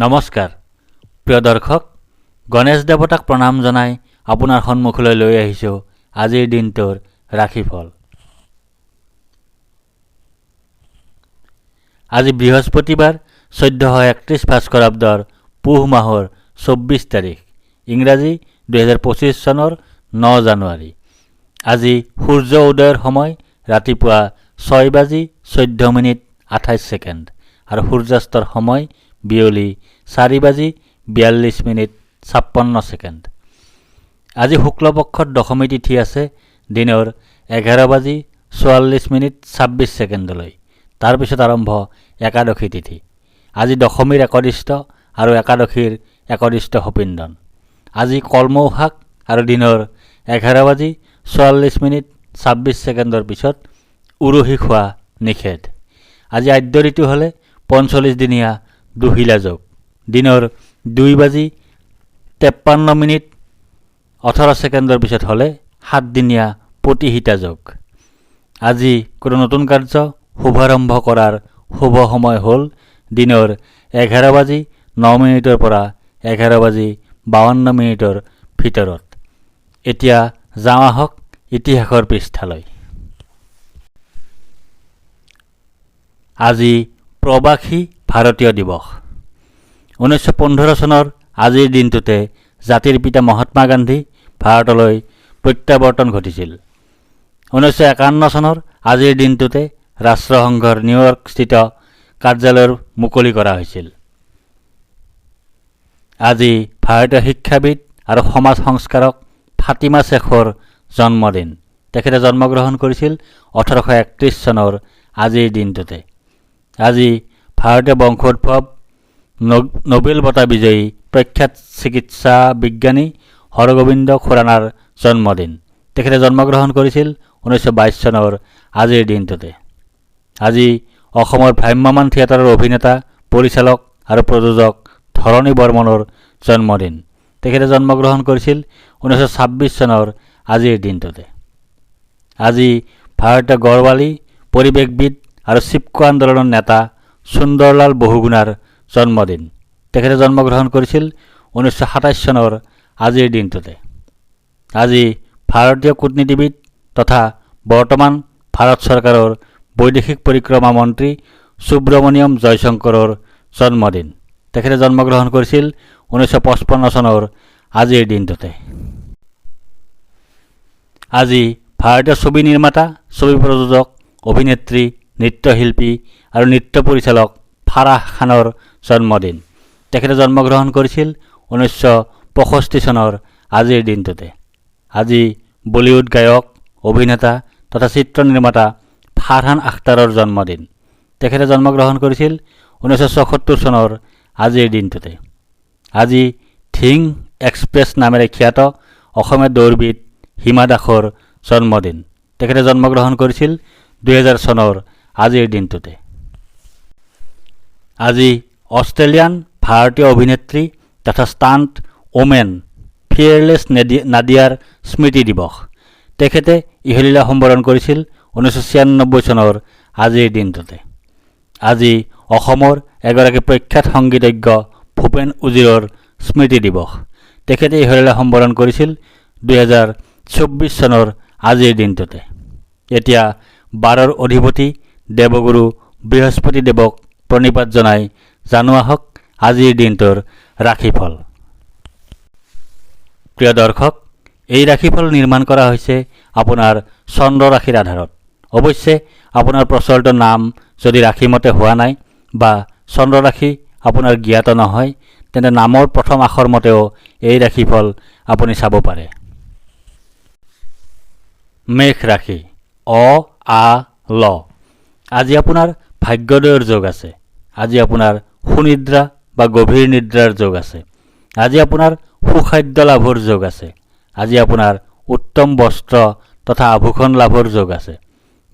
নমস্কাৰ প্ৰিয় দৰ্শক, গণেশ দেৱতাক প্ৰণাম জনাই আপোনাৰ সন্মুখলৈ লৈ আহিছোঁ আজিৰ দিনটোৰ ৰাশিফল। আজি বৃহস্পতিবাৰ 1431 ভাস্কৰাব্দৰ পুহ মাহৰ 24 তাৰিখ, ইংৰাজী 2025 চনৰ 9 জানুৱাৰী। আজি সূৰ্য উদয়ৰ সময় ৰাতিপুৱা 6:14:28 আৰু সূৰ্যাস্তৰ সময় বিয়লি 4:42:56। আজি শুক্লপক্ষত দশমী তিথি আছে দিনৰ 11:44:26। তাৰপিছত আৰম্ভ একাদশী তিথি। আজি দশমীৰ একদিষ্ট আৰু একাদশীৰ একদিষ্ট সপিন্দন। আজি কলমৌহাক আৰু দিনৰ 11:44:26 পিছত উৰহী খোৱা নিষেধ। আজি আদ্য ঋতু হ'লে 45 দিনীয়া দুহিলা যোগ। দিনৰ 2:53:18 পিছত হ'লে 7 দিনীয়া প্ৰতিহিতা যোগ। আজি কোনো নতুন কাৰ্য শুভাৰম্ভ কৰাৰ শুভ সময় হ'ল দিনৰ 11:09 পৰা 11:52 ভিতৰত। এতিয়া যাওঁ আহক ইতিহাসৰ পৃষ্ঠালৈ। আজি প্ৰবাসী ভাৰতীয় দিৱস। 1915 চনৰ আজিৰ দিনটোতে জাতিৰ পিতা মহাত্মা গান্ধী ভাৰতলৈ প্ৰত্যাৱৰ্তন ঘটিছিল। 1951 চনৰ আজিৰ দিনটোতে ৰাষ্ট্ৰসংঘৰ নিউয়ৰ্কস্থিত কাৰ্যালয়ৰ মুকলি কৰা হৈছিল। আজি ভাৰতীয় শিক্ষাবিদ আৰু সমাজ সংস্কাৰক ফাতিমা শ্বেখৰ জন্মদিন। তেখেতে জন্মগ্ৰহণ কৰিছিল 1831 চনৰ আজিৰ দিনটোতে। আজি ভাৰতীয় বংশোদ্ভৱ নোবেল বঁটা বিজয়ী প্ৰখ্যাত চিকিৎসা বিজ্ঞানী হৰগোবিন্দ খুৰানাৰ জন্মদিন। তেখেতে জন্মগ্ৰহণ কৰিছিল 1922 চনৰ আজিৰ দিনটোতে। আজি অসমৰ ভ্ৰাম্যমাণ থিয়েটাৰৰ অভিনেতা, পৰিচালক আৰু প্ৰযোজক ধৰণী বৰ্মনৰ জন্মদিন। তেখেতে জন্মগ্ৰহণ কৰিছিল 1926 চনৰ আজিৰ দিনটোতে। আজি ভাৰতীয় গড়ৱালী, পৰিৱেশবিদ আৰু চিপকো আন্দোলনৰ নেতা সুন্দৰলাল বহুগুণাৰ জন্মদিন। তেখেতে জন্মগ্ৰহণ কৰিছিল 1927 চনৰ আজিৰ দিনটোতে। আজি ভাৰতীয় কূটনীতিবিদ তথা বৰ্তমান ভাৰত চৰকাৰৰ বৈদেশিক পৰিক্ৰমা মন্ত্ৰী সুব্ৰমণিয়ম জয়শংকৰৰ জন্মদিন। তেখেতে জন্মগ্ৰহণ কৰিছিল 1955 চনৰ আজিৰ দিনটোতে। আজি ভাৰতীয় ছবি নিৰ্মাতা, ছবি প্ৰযোজক, অভিনেত্ৰী, নৃত্যশিল্পী আৰু নৃত্য পৰিচালক ফাৰাহ খানৰ জন্মদিন। তেখেতে জন্মগ্ৰহণ কৰিছিল 1965 চনৰ আজিৰ দিনটোতে। আজি বলিউড গায়ক, অভিনেতা তথা চিত্ৰ নিৰ্মাতা ফাৰহান আখতাৰৰ জন্মদিন। তেখেতে জন্মগ্ৰহণ কৰিছিল 1974 চনৰ আজিৰ দিনটোতে। আজি ধিং এক্সপ্ৰেছ নামেৰে খ্যাত অসমীয়া দৌৰবিদ হিমা দাসৰ জন্মদিন। তেখেতে জন্মগ্ৰহণ কৰিছিল 2000 চনৰ আজিৰ দিনটোতে। আজি অষ্ট্ৰেলিয়ান ভাৰতীয় অভিনেত্ৰী তথা ষ্টাণ্ট ওমেন ফিয়েৰলেছ নাদিয়াৰ স্মৃতি দিৱস। তেখেতে ইহলীলা সম্বৰণ কৰিছিল 1996 চনৰ আজিৰ দিনটোতে। আজি অসমৰ এগৰাকী প্ৰখ্যাত সংগীতজ্ঞ ভূপেন উজিৰৰ স্মৃতি দিৱস। তেখেতে ইহলীলা সম্বৰণ কৰিছিল 2024 চনৰ আজিৰ দিনটোতে। এতিয়া বাৰৰ অধিপতি দেৱগুৰু বৃহস্পতি দেৱক প্ৰণিপাত জনাই জানো আহক আজিৰ দিনটোৰ ৰাশিফল। প্ৰিয় দৰ্শক, এই ৰাশিফল নিৰ্মাণ কৰা হৈছে আপোনাৰ চন্দ্ৰ ৰাশিৰ আধাৰত। অৱশ্যে আপোনাৰ প্ৰচলিত নাম যদি ৰাশিমতে হোৱা নাই বা চন্দ্ৰ ৰাশি আপোনাৰ জ্ঞাত নহয়, তেন্তে নামৰ প্ৰথম আখৰ মতেও এই ৰাশিফল আপুনি চাব পাৰে। মেষ ৰাশি, অ-আ-ল। আজি আপোনাৰ ভাগ্যোদয়ৰ যোগ আছে। আজি আপোনাৰ সুনিদ্ৰা বা গভীৰ নিদ্ৰাৰ যোগ আছে। আজি আপোনাৰ সুখাদ্য লাভৰ যোগ আছে। আজি আপোনাৰ উত্তম বস্ত্ৰ তথা আভূষণ লাভৰ যোগ আছে।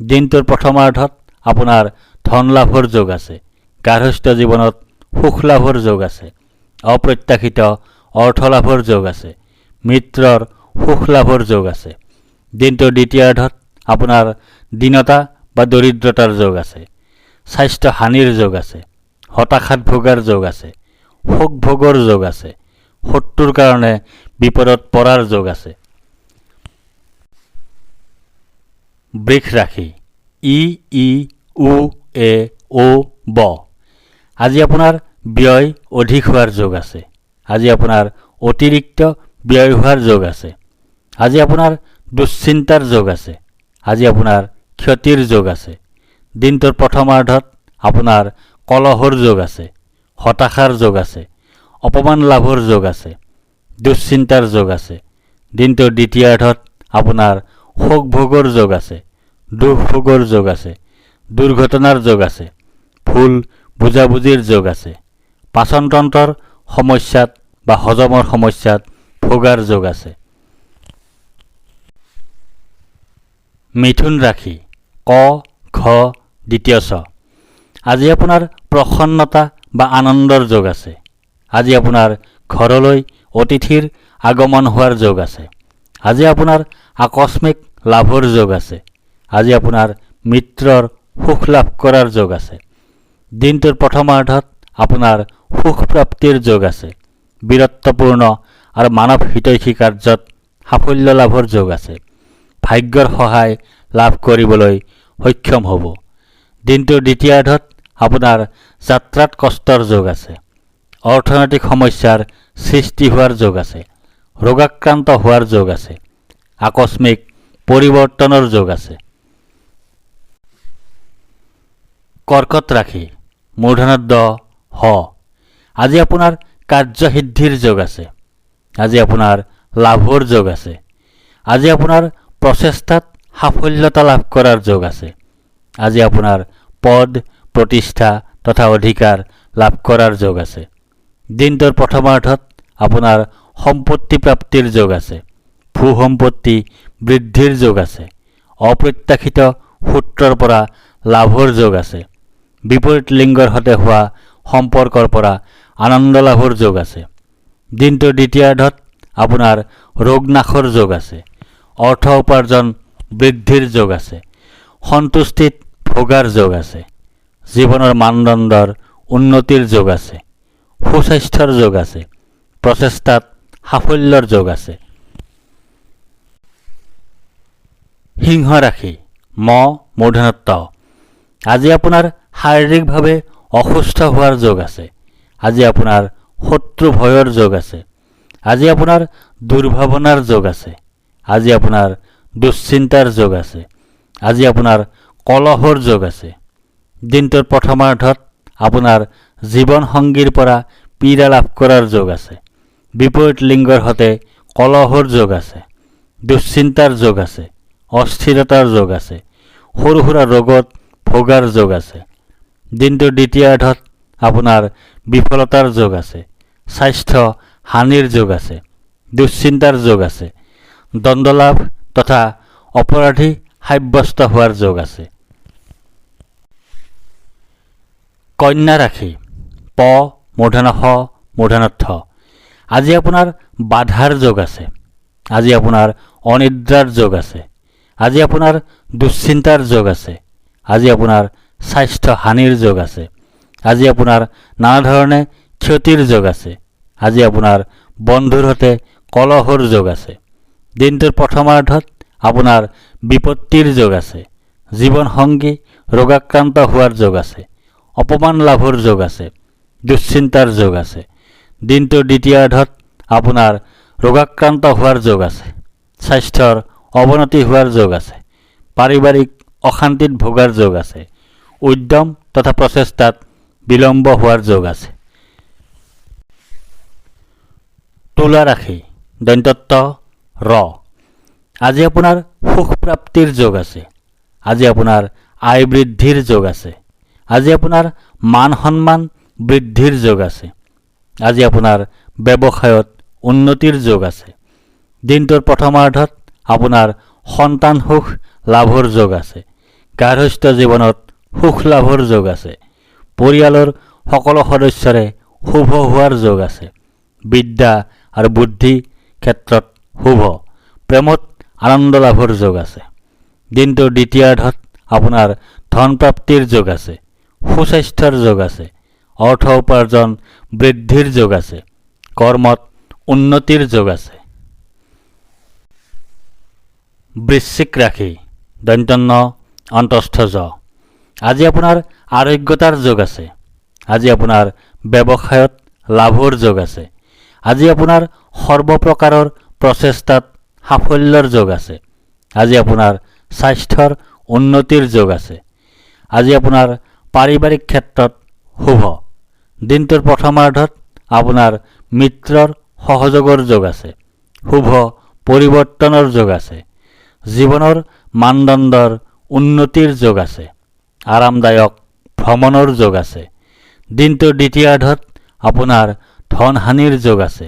দিনটোৰ প্ৰথমাৰ্ধত আপোনাৰ ধন লাভৰ যোগ আছে। গাৰ্হস্থ্য জীৱনত সুখ লাভৰ যোগ আছে। অপ্ৰত্যাশিত অৰ্থ লাভৰ যোগ আছে। মিত্ৰৰ সুখ লাভৰ যোগ আছে। দিনটোৰ দ্বিতীয়াৰ্ধত আপোনাৰ দীনতা বা দৰিদ্ৰতাৰ যোগ আছে। স্বাস্থ্য হানিৰ যোগ আছে। হতাশাত ভোগাৰ যোগ আছে। শোক ভোগৰ যোগ আছে। শত্ৰুৰ কাৰণে বিপদত পৰাৰ যোগ আছে। বৃষ ৰাশি ই ই উ এ ও ব। আজি আপোনাৰ ব্যয় অধিক হোৱাৰ যোগ আছে। আজি আপোনাৰ অতিৰিক্ত ব্যয় হোৱাৰ যোগ আছে। আজি আপোনাৰ দুশ্চিন্তাৰ যোগ আছে। আজি আপোনাৰ ক্ষতিৰ যোগ আছে। দিনটোৰ প্ৰথমাৰ্ধত আপোনাৰ কলহৰ যোগ আছে। হতাশাৰ যোগ আছে। অপমান লাভৰ যোগ আছে। দুশ্চিন্তাৰ যোগ আছে। দিনটোৰ দ্বিতীয়াৰ্ধত আপোনাৰ শোক ভোগৰ যোগ আছে। দুখ ভোগৰ যোগ আছে। দুৰ্ঘটনাৰ যোগ আছে। ভুল বুজাবুজিৰ যোগ আছে। পাচনতন্ত্ৰৰ সমস্যাত বা হজমৰ সমস্যাত ভোগাৰ যোগ আছে। মিথুন ৰাশি ক খ দ্বিতীয় ছ। আজি আপোনাৰ প্ৰসন্নতা বা আনন্দৰ যোগ আছে। আজি আপোনাৰ ঘৰলৈ অতিথিৰ আগমন হোৱাৰ যোগ আছে। আজি আপোনাৰ আকস্মিক লাভৰ যোগ আছে। আজি আপোনাৰ মিত্ৰৰ সুখ লাভ কৰাৰ যোগ আছে। দিনটোৰ প্ৰথমাৰ্ধত আপোনাৰ সুখ প্ৰাপ্তিৰ যোগ আছে। বীৰত্বপূৰ্ণ আৰু মানৱ হিতৈষী কাৰ্যত সাফল্য লাভৰ যোগ আছে। ভাগ্যৰ সহায় লাভ কৰিবলৈ সক্ষম হ'ব। দিনটোৰ দ্বিতীয়াৰ্ধত আপোনাৰ যাত্ৰাত কষ্টৰ যোগ আছে। অৰ্থনৈতিক সমস্যাৰ সৃষ্টি হোৱাৰ যোগ আছে। ৰোগাক্ৰান্ত হোৱাৰ যোগ আছে। আকস্মিক পৰিৱৰ্তনৰ যোগ আছে। কৰ্কট ৰাশি মূৰ্ধন্য ড হ। আজি আপোনাৰ কাৰ্যসিদ্ধিৰ যোগ আছে। আজি আপোনাৰ লাভৰ যোগ আছে। আজি আপোনাৰ প্ৰচেষ্টাত সাফল্যতা লাভ কৰাৰ যোগ আছে। আজি আপোনাৰ পদ প্ৰতিষ্ঠা তথা অধিকাৰ লাভ কৰাৰ যোগ আছে। দিনটোৰ প্ৰথমাৰ্ধত আপোনাৰ সম্পত্তি প্ৰাপ্তিৰ যোগ আছে। ভূ সম্পত্তি বৃদ্ধিৰ যোগ আছে। অপ্ৰত্যাশিত সূত্ৰৰ পৰা লাভৰ যোগ আছে। বিপৰীত লিংগৰ সৈতে হোৱা সম্পৰ্কৰ পৰা আনন্দ লাভৰ যোগ আছে। দিনটোৰ দ্বিতীয়াৰ্ধত আপোনাৰ ৰোগ নাশৰ যোগ আছে। অৰ্থ উপাৰ্জন বৃদ্ধিৰ যোগ আছে। সন্তুষ্টিত ভোগাৰ যোগ আছে। জীৱনৰ মানদণ্ডৰ উন্নতিৰ যোগ আছে। সুস্বাস্থ্যৰ যোগ আছে। প্ৰচেষ্টাত সাফল্যৰ যোগ আছে। সিংহ ৰাশি ম মূৰ্ধন্য ত। আজি আপোনাৰ শাৰীৰিকভাৱে অসুস্থ হোৱাৰ যোগ আছে। আজি আপোনাৰ শত্ৰু ভয়ৰ যোগ আছে। আজি আপোনাৰ দুৰ্ভাৱনাৰ যোগ আছে। আজি আপোনাৰ দুশ্চিন্তাৰ যোগ আছে। আজি আপোনাৰ কলহৰ যোগ আছে। দিনটোৰ প্ৰথমাৰ্ধত আপোনাৰ জীৱনসংগীৰ পৰা পীড়া লাভ কৰাৰ যোগ আছে। বিপৰীত লিংগৰ সৈতে কলহৰ যোগ আছে। দুশ্চিন্তাৰ যোগ আছে। অস্থিৰতাৰ যোগ আছে। সৰু সুৰা ৰোগত ভোগাৰ যোগ আছে। দিনটোৰ দ্বিতীয়াৰ্ধত আপোনাৰ বিফলতাৰ যোগ আছে। স্বাস্থ্য হানিৰ যোগ আছে। দুশ্চিন্তাৰ যোগ আছে। দণ্ডলাভ তথা অপৰাধী সাব্যস্ত হোৱাৰ যোগ আছে। কন্যা ৰাশি প মূৰ্ধন্য ষ মূৰ্ধন্য থ। আজি আপোনাৰ বাধাৰ যোগ আছে। আজি আপোনাৰ অনিদ্ৰাৰ যোগ আছে। আজি আপোনাৰ দুশ্চিন্তাৰ যোগ আছে। আজি আপোনাৰ স্বাস্থ্য হানিৰ যোগ আছে। আজি আপোনাৰ নানা ধৰণে ক্ষতিৰ যোগ আছে। আজি আপোনাৰ বন্ধুৰ সৈতে কলহৰ যোগ আছে। দিনটোৰ প্ৰথমাৰ্ধত আপোনাৰ বিপত্তিৰ যোগ আছে। জীৱনসংগী ৰোগাক্ৰান্ত হোৱাৰ যোগ আছে। অপমান লাভৰ যোগ আছে। দুশ্চিন্তাৰ যোগ আছে। দিনটোৰ দ্বিতীয়াৰ্ধত আপোনাৰ ৰোগাক্ৰান্ত হোৱাৰ যোগ আছে। স্বাস্থ্যৰ অৱনতি হোৱাৰ যোগ আছে। পাৰিবাৰিক অশান্তিত ভোগাৰ যোগ আছে। উদ্যম তথা প্ৰচেষ্টাত বিলম্ব হোৱাৰ যোগ আছে। তুলা ৰাশি দন্তত্ব ৰ। আজি আপোনাৰ সুখ প্ৰাপ্তিৰ যোগ আছে। আজি আপোনাৰ আয় বৃদ্ধিৰ যোগ আছে। আজি আপোনাৰ মান সন্মান বৃদ্ধিৰ যোগ আছে। আজি আপোনাৰ ব্যৱসায়ত উন্নতিৰ যোগ আছে। দিনটোৰ প্ৰথমাৰ্ধত আপোনাৰ সন্তান সুখ লাভৰ যোগ আছে। গাৰ্হস্থ্য জীৱনত সুখ লাভৰ যোগ আছে। পৰিয়ালৰ সকলো সদস্যৰে শুভ হোৱাৰ যোগ আছে। বিদ্যা আৰু বুদ্ধি ক্ষেত্ৰত শুভ। প্ৰেমত আনন্দ লাভৰ যোগ আছে। দিনটোৰ দ্বিতীয়াৰ্ধত আপোনাৰ ধন প্ৰাপ্তিৰ যোগ আছে। সুস্বাস্থ্যৰ যোগ আছে। অৰ্থ উপাৰ্জন বৃদ্ধিৰ যোগ আছে। কৰ্মত উন্নতিৰ যোগ আছে। বৃশ্চিক ৰাশি দন্ত্যন্ন অন্তস্থ জ। আজি আপোনাৰ আৰোগ্যতাৰ যোগ আছে। আজি আপোনাৰ ব্যৱসায়ত লাভৰ যোগ আছে। আজি আপোনাৰ সৰ্বপ্ৰকাৰৰ প্ৰচেষ্টাত সাফল্যৰ যোগ আছে। আজি আপোনাৰ স্বাস্থ্যৰ উন্নতিৰ যোগ আছে। আজি আপোনাৰ পাৰিবাৰিক ক্ষেত্ৰত শুভ। দিনটোৰ প্ৰথমাৰ্ধত আপোনাৰ মিত্ৰৰ সহযোগৰ যোগ আছে। শুভ পৰিৱৰ্তনৰ যোগ আছে। জীৱনৰ মানদণ্ডৰ উন্নতিৰ যোগ আছে। আৰামদায়ক ভ্ৰমণৰ যোগ আছে। দিনটোৰ দ্বিতীয়াৰ্ধত আপোনাৰ ধন হানিৰ যোগ আছে।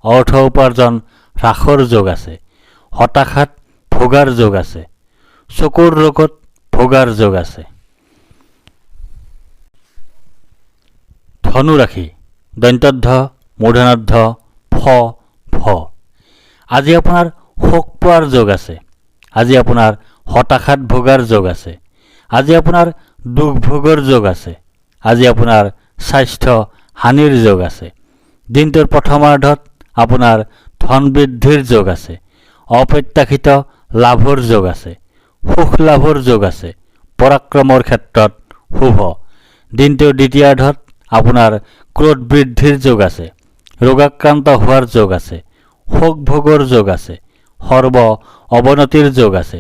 অৰ্থ উপাৰ্জন হ্ৰাসৰ যোগ আছে। হতাশাত ভোগাৰ যোগ আছে। চকুৰ ৰোগত ভোগাৰ যোগ আছে। ধনু ৰাশি দন্ত্যধ্ব মূৰ্ধন্যধ্ব ফ ফ। আজি আপোনাৰ শোক পোৱাৰ যোগ আছে। আজি আপোনাৰ হতাশাত ভোগাৰ যোগ আছে। আজি আপোনাৰ দুখ ভোগৰ যোগ আছে। আজি আপোনাৰ স্বাস্থ্য হানিৰ যোগ আছে। দিনটোৰ প্ৰথমাৰ্ধত আপোনাৰ ধন বৃদ্ধিৰ যোগ আছে। অপ্ৰত্যাশিত লাভৰ যোগ আছে। সুখ লাভৰ যোগ আছে। পৰাক্ৰমৰ ক্ষেত্ৰত শুভ। দিনটোৰ দ্বিতীয়াৰ্ধত আপোনাৰ ক্ৰোধ বৃদ্ধিৰ যোগ আছে। ৰোগাক্ৰান্ত হোৱাৰ যোগ আছে। শোক ভোগৰ যোগ আছে। সৰ্ব অৱনতিৰ যোগ আছে।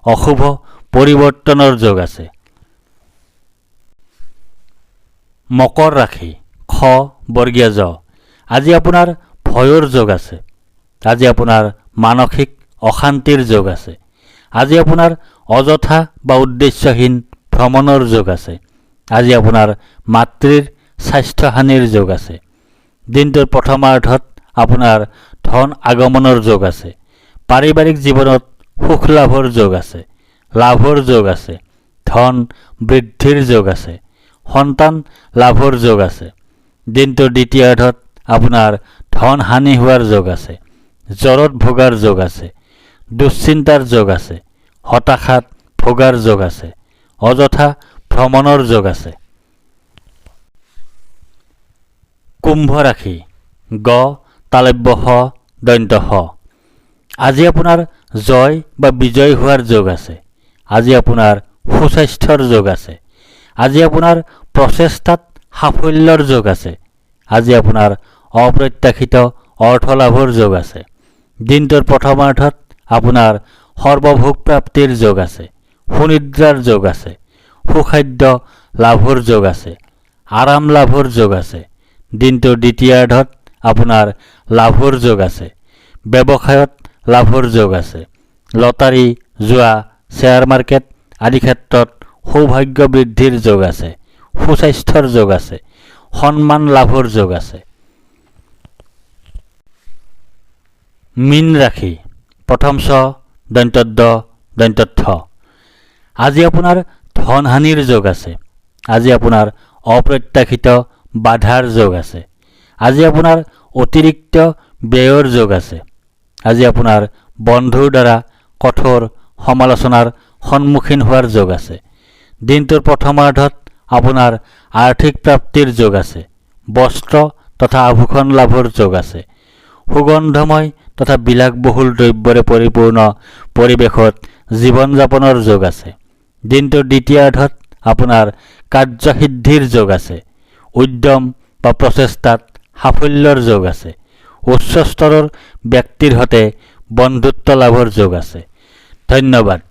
অশুভ পৰিৱৰ্তনৰ যোগ আছে। মকৰ ৰাশি খ বৰ্গীয় জ। আজি আপোনাৰ ভয়ৰ যোগ আছে। আজি আপোনাৰ মানসিক অশান্তিৰ যোগ আছে। আজি আপোনাৰ অযথা বা উদ্দেশ্যহীন ভ্ৰমণৰ যোগ আছে। আজি আপোনাৰ মাতৃৰ স্বাস্থ্যহানিৰ যোগ আছে। দিনটোৰ প্ৰথমাৰ্ধত আপোনাৰ ধন আগমনৰ যোগ আছে। পাৰিবাৰিক জীৱনত সুখ লাভৰ যোগ আছে। লাভৰ যোগ আছে। ধন বৃদ্ধিৰ যোগ আছে। সন্তান লাভৰ যোগ আছে। দিনটোৰ দ্বিতীয়াৰ্ধত আপোনাৰ ধন হানি হোৱাৰ যোগ আছে। জ্বৰত ভোগাৰ যোগ আছে। দুশ্চিন্তাৰ যোগ আছে। হতাশাত ভোগাৰ যোগ আছে। অযথা ভ্ৰমণৰ যোগ আছে। কুম্ভ ৰাশি গ তালব্য শ দন্ত্য স। আজি আপোনাৰ জয় বা বিজয় হোৱাৰ যোগ আছে। আজি আপোনাৰ সুস্বাস্থ্যৰ যোগ আছে। আজি আপোনাৰ প্ৰচেষ্টাত সাফল্যৰ যোগ আছে। আজি আপোনাৰ অপ্ৰত্যাশিত অৰ্থ লাভৰ যোগ আছে। দিনটোৰ প্ৰথমাৰ্ধত আপোনাৰ সৰ্বভোগ প্ৰাপ্তিৰ যোগ আছে। সুনিদ্ৰাৰ যোগ আছে। সুখাদ্য লাভৰ যোগ আছে। আৰাম লাভৰ যোগ আছে। দিনটোৰ দ্বিতীয়াৰ্ধত আপোনাৰ লাভৰ যোগ আছে। ব্যৱসায়ত লাভৰ যোগ আছে। লটাৰী জুৱা শ্বেয়াৰ মাৰ্কেট আদি ক্ষেত্ৰত সৌভাগ্য বৃদ্ধিৰ যোগ আছে। সুস্বাস্থ্যৰ যোগ আছে। সন্মান লাভৰ যোগ আছে। মীন ৰাশি প্ৰথম ছ দন্ত্যদ্দ দন্ত্যথ। আজি আপোনাৰ ধন হানিৰ যোগ আছে। আজি আপোনাৰ অপ্ৰত্যাশিত বাধাৰ যোগ আছে। আজি আপোনাৰ অতিৰিক্ত ব্যয়ৰ যোগ আছে। আজি আপোনাৰ বন্ধুৰ দ্বাৰা কঠোৰ সমালোচনাৰ সন্মুখীন হোৱাৰ যোগ আছে। দিনটোৰ প্ৰথমাৰ্ধত আপোনাৰ আৰ্থিক প্ৰাপ্তিৰ যোগ আছে। বস্ত্ৰ তথা আভূষণ লাভৰ যোগ আছে। সুগন্ধময় তথা বিলাসবহুল দ্ৰব্যৰে পৰিপূৰ্ণ পৰিৱেশত জীৱন যাপনৰ যোগ আছে। দিনটোৰ দ্বিতীয়াৰ্ধত আপোনাৰ কাৰ্যসিদ্ধিৰ যোগ আছে। উদ্যম বা প্ৰচেষ্টাত সাফল্যৰ যোগ আছে। উচ্চ স্তৰৰ ব্যক্তিৰ সৈতে বন্ধুত্ব লাভৰ যোগ আছে। ধন্যবাদ।